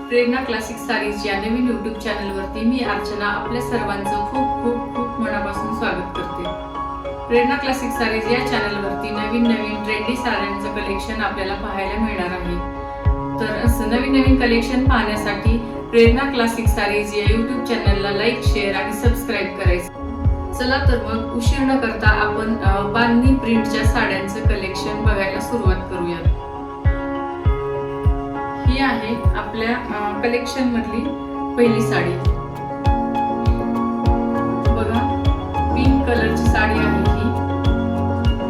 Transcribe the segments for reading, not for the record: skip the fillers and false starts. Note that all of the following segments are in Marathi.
प्रेरणा क्लासिक सारीज या नवीन यूट्यूब चॅनलवरती मी अर्चना आपल्या सर्वांचं खूप खूप खूप मनापासून स्वागत करते। प्रेरणा क्लासिक सारीज या चॅनलवरती नवीन ट्रेंडी साड्यांचं कलेक्शन आपल्याला पाहायला मिळणार आहे। तर असं नवीन कलेक्शन पाहण्यासाठी प्रेरणा क्लासिक सारीज या यूट्यूब चॅनलला लाईक, शेअर आणि सबस्क्राईब करायचं। चला तर मग उशीर न करता आपण बांधणी प्रिंटच्या साड्यांचं कलेक्शन बघायला सुरुवात करूया। ही आहे आपल्या कलेक्शन मधली पहिली साडी। बघा, पिंक कलरची साडी आहे ही।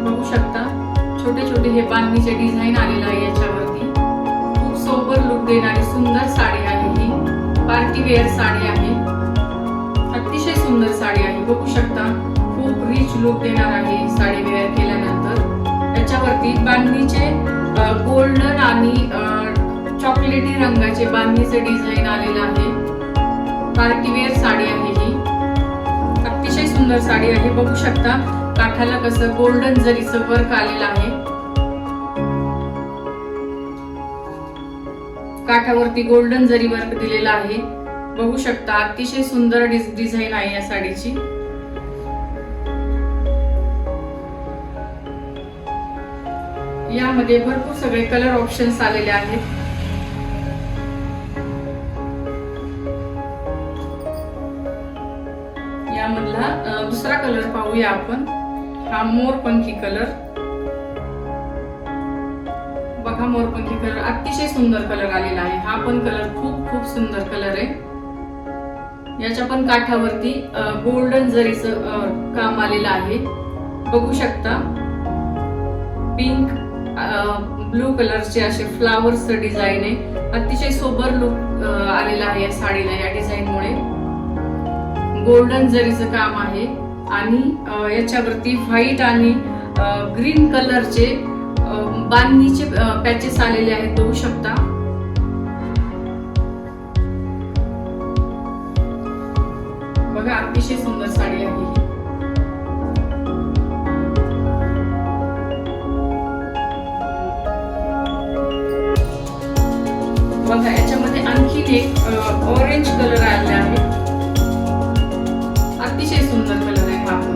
बघू शकता छोटे छोटे हे बांधणीचे डिझाईन आलेला आहे याच्यावरती। खूप सोबर लुक देणारी सुंदर साडी आहे ही। पार्टी वेअर साडी आहे, अतिशय सुंदर साडी आहे। बघू शकता खूप रिच लुक देणार आहे ही साडी वेअर केल्यानंतर। याच्यावरती बांधणीचे गोल्डन आणि चॉकलेटी रंगाचे बांधणीचे डिझाईन आलेलं आहे। पार्टी वेअर साडी आहे ही, अतिशय सुंदर साडी आहे। बघू शकता काठाला कसं गोल्डन जरीचं वर्क आलेलं आहे। काठावरती गोल्डन जरी वर्क दिलेला आहे। बघू शकता अतिशय सुंदर डिझाईन आहे या साडीची। यामध्ये भरपूर सगळे कलर ऑप्शन्स आलेले आहेत। यामधला दुसरा कलर पाहूया आपण। हा मोरपंखी कलर। बघा, मोरपंखी कलर अतिशय सुंदर कलर आलेला आहे। हा पण कलर खूप खूप सुंदर कलर आहे। याच्या पण काठावरती गोल्डन जरीचं काम आलेलं आहे। बघू शकता पिंक ब्लू कलरचे असे फ्लावर्स डिझाईन आहे। अतिशय सोबर लुक आलेला आहे या साडीला। या डिझाईन मुळे गोल्डन जरीचं काम आहे आणि याच्यावरती व्हाईट आणि ग्रीन कलरचे बांधणीचे पॅचेस आलेले आहेत। बघू शकता बघा, अतिशय सुंदर साडी आहे ही। बघा, याच्यामध्ये आणखी एक ऑरेंज कलर आलेला आहे। अतिशय सुंदर कलर आहे हा पण,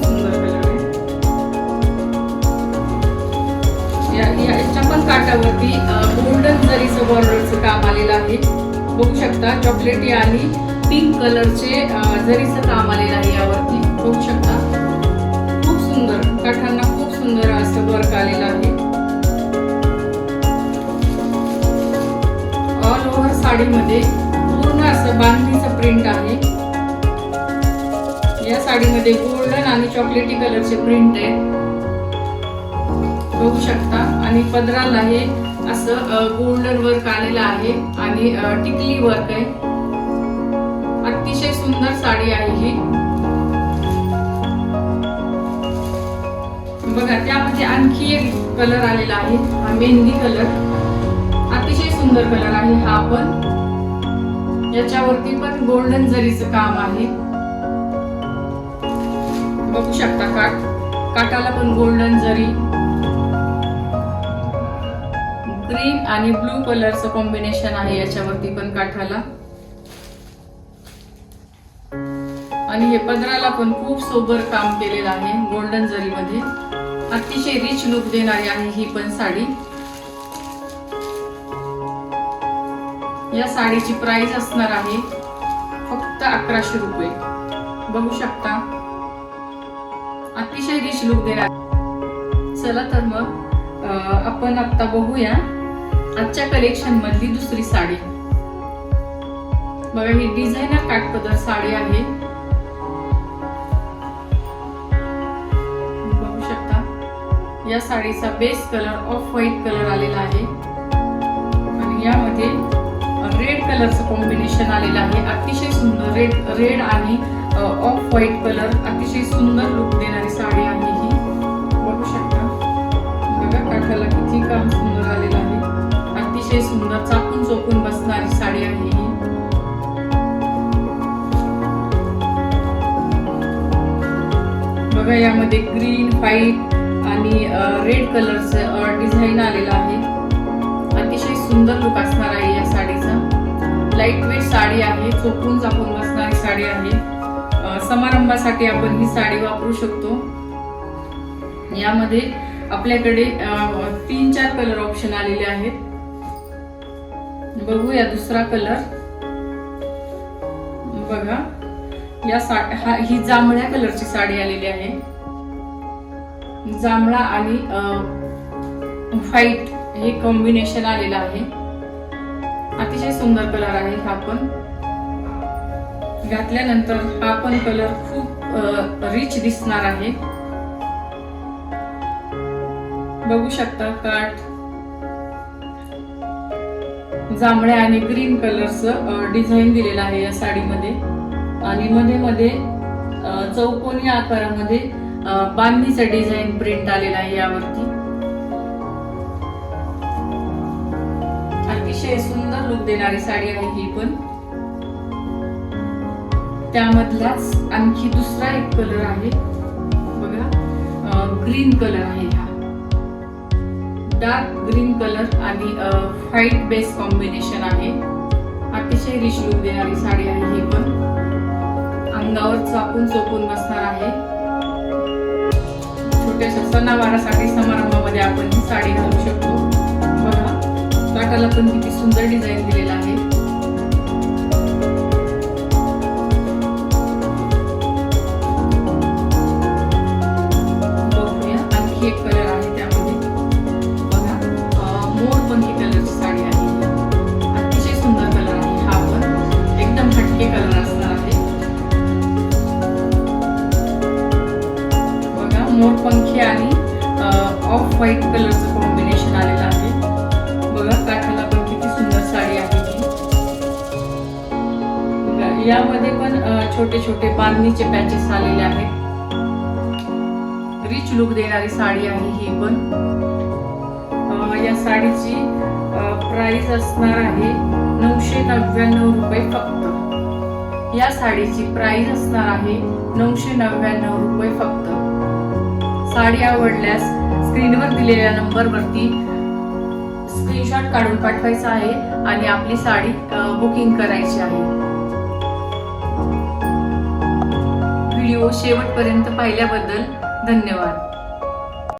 सुंदर कलर आहे। याच्या पण काठावरती गोल्डन जरीचं बॉर्डरचं काम आलेलं आहे। बघू शकता चॉकलेटी आणि पिंक कलरचे जरीचं काम आलेलं आहे यावरती। बघू शकता खूप सुंदर, काठांना खूप सुंदर असं वर्क आलेलं आहे। ऑल ओव्हर साडीमध्ये पूर्ण असं बांधणीचं प्रिंट आहे। या साडीमध्ये गोल्डन आणि चॉकलेटी कलरचे प्रिंट आहे। बघू शकता आणि पदराला हे असं गोल्डन वर्क आलेलं आहे आणि टिकली वर्क आहे। अतिशय सुंदर साडी आहे ही। बघा, त्यामध्ये आणखी एक कलर आलेला आहे, हा मेहंदी कलर। अतिशय सुंदर कलर आहे हा पण। याच्यावरती पण गोल्डन जरीचं काम आहे। बघू शकता काठाला पण गोल्डन जरी, ग्रीन आणि ब्लू कलरचं कॉम्बिनेशन आहे याच्यावरती पण काठाला। आणि हे पदराला पण खूप सोबर काम केलेलं आहे गोल्डन जरीमध्ये। अतिशय रिच लुक देणारी आहे ही पण साडी। या साडीची प्राइस असणार आहे फक्त 1100 रुपये। बघू शकता अतिशय रिच लुक देणार। चला तर मग आपण आता बघूया आजच्या कलेक्शन मधली दुसरी साडी। बघा, ही डिझायनर काठपदर साडी आहे। बघू शकता या साडीचा base colour off white colour आलेला आहे आणि यामध्ये रेड कलरचं कॉम्बिनेशन आलेलं आहे। अतिशय सुंदर रेड आणि ऑफ व्हाईट कलर, अतिशय सुंदर लुक देणारी साडी आहे ही। बघू शकता बघा, काठाला किती काम सुंदर आलेलं आहे। अतिशय सुंदर चापून चोपून बसणारी साडी आहे ही। बघा, यामध्ये ग्रीन, व्हाईट आणि रेड कलरचं डिझाईन आलेलं आहे। अतिशय सुंदर लुक असणार आहे या साडीचा। लाईट वेट साडी आहे, चोपून चापून बसणारी साडी आहे. समारंभासाठी आपण ही साडी वापरू शकतो. यामध्ये आपल्याकडे 3-4 कलर ऑप्शन आलेले आहेत. बघूया दुसरा कलर. बघा ही जांभळ्या कलरची साडी आलेली आहे. जांभळा आणि व्हाईट हे कॉम्बिनेशन आलेलं आहे. अतिशय सुंदर कलर आहे. हा पण घातल्यानंतर हा पण कलर खूप रिच दिसणार आहे. बघू शकता काठ जांभळ्या आणि ग्रीन कलरचं डिझाईन दिलेलं आहे या साडीमध्ये. आणि मध्ये मध्ये चौकोनी आकारामध्ये बांधणीचं डिझाईन प्रिंट आलेला आहे यावरती. अतिशय सुंदर लुक देणारी साडी आहे ही पण. त्यामधलाच आणखी दुसरा एक कलर आहे बघा, ग्रीन कलर आहे. हा डार्क ग्रीन कलर आणि व्हाईट बेस कॉम्बिनेशन आहे. अतिशय रिच लुक देणारी साडी आहे ही पण. अंगावर चापून चोपून बसणार आहे. छोट्याशा सणावारासाठी समारंभामध्ये आपण ही साडी घालू शकतो. बघा काठाला पण किती सुंदर डिझाईन दिलेला आहे. बघूया आणखी एक कलर आहे त्यामध्ये. बघा मोरपंखी कलरची साडी आहे. अतिशय सुंदर कलर आहे. हा पण एकदम हटके कलर असणार आहे. मोरपंखी आणि ऑफ व्हाईट कलरचं कॉम्बिनेशन आलेलं आहे. बघा काठाला पण किती सुंदर साडी आहे ही. यामध्ये पण छोटे छोटे बांधणीचे पॅचेस आलेले आहेत. रिच लुक देणारी साडी आहे ही पण. या साडीची प्राइस असणार आहे 999 रुपये फक्त. या साडीची प्राइस असणार आहे 999 रुपये फक्त. साडी आवडल्यास स्क्रीनवर दिलेल्या नंबरवरती स्क्रीनशॉट काढून पाठवायचा आहे आणि आपली साडी बुकिंग करायची आहे. व्हिडिओ शेवटपर्यंत पाहिल्याबद्दल धन्यवाद.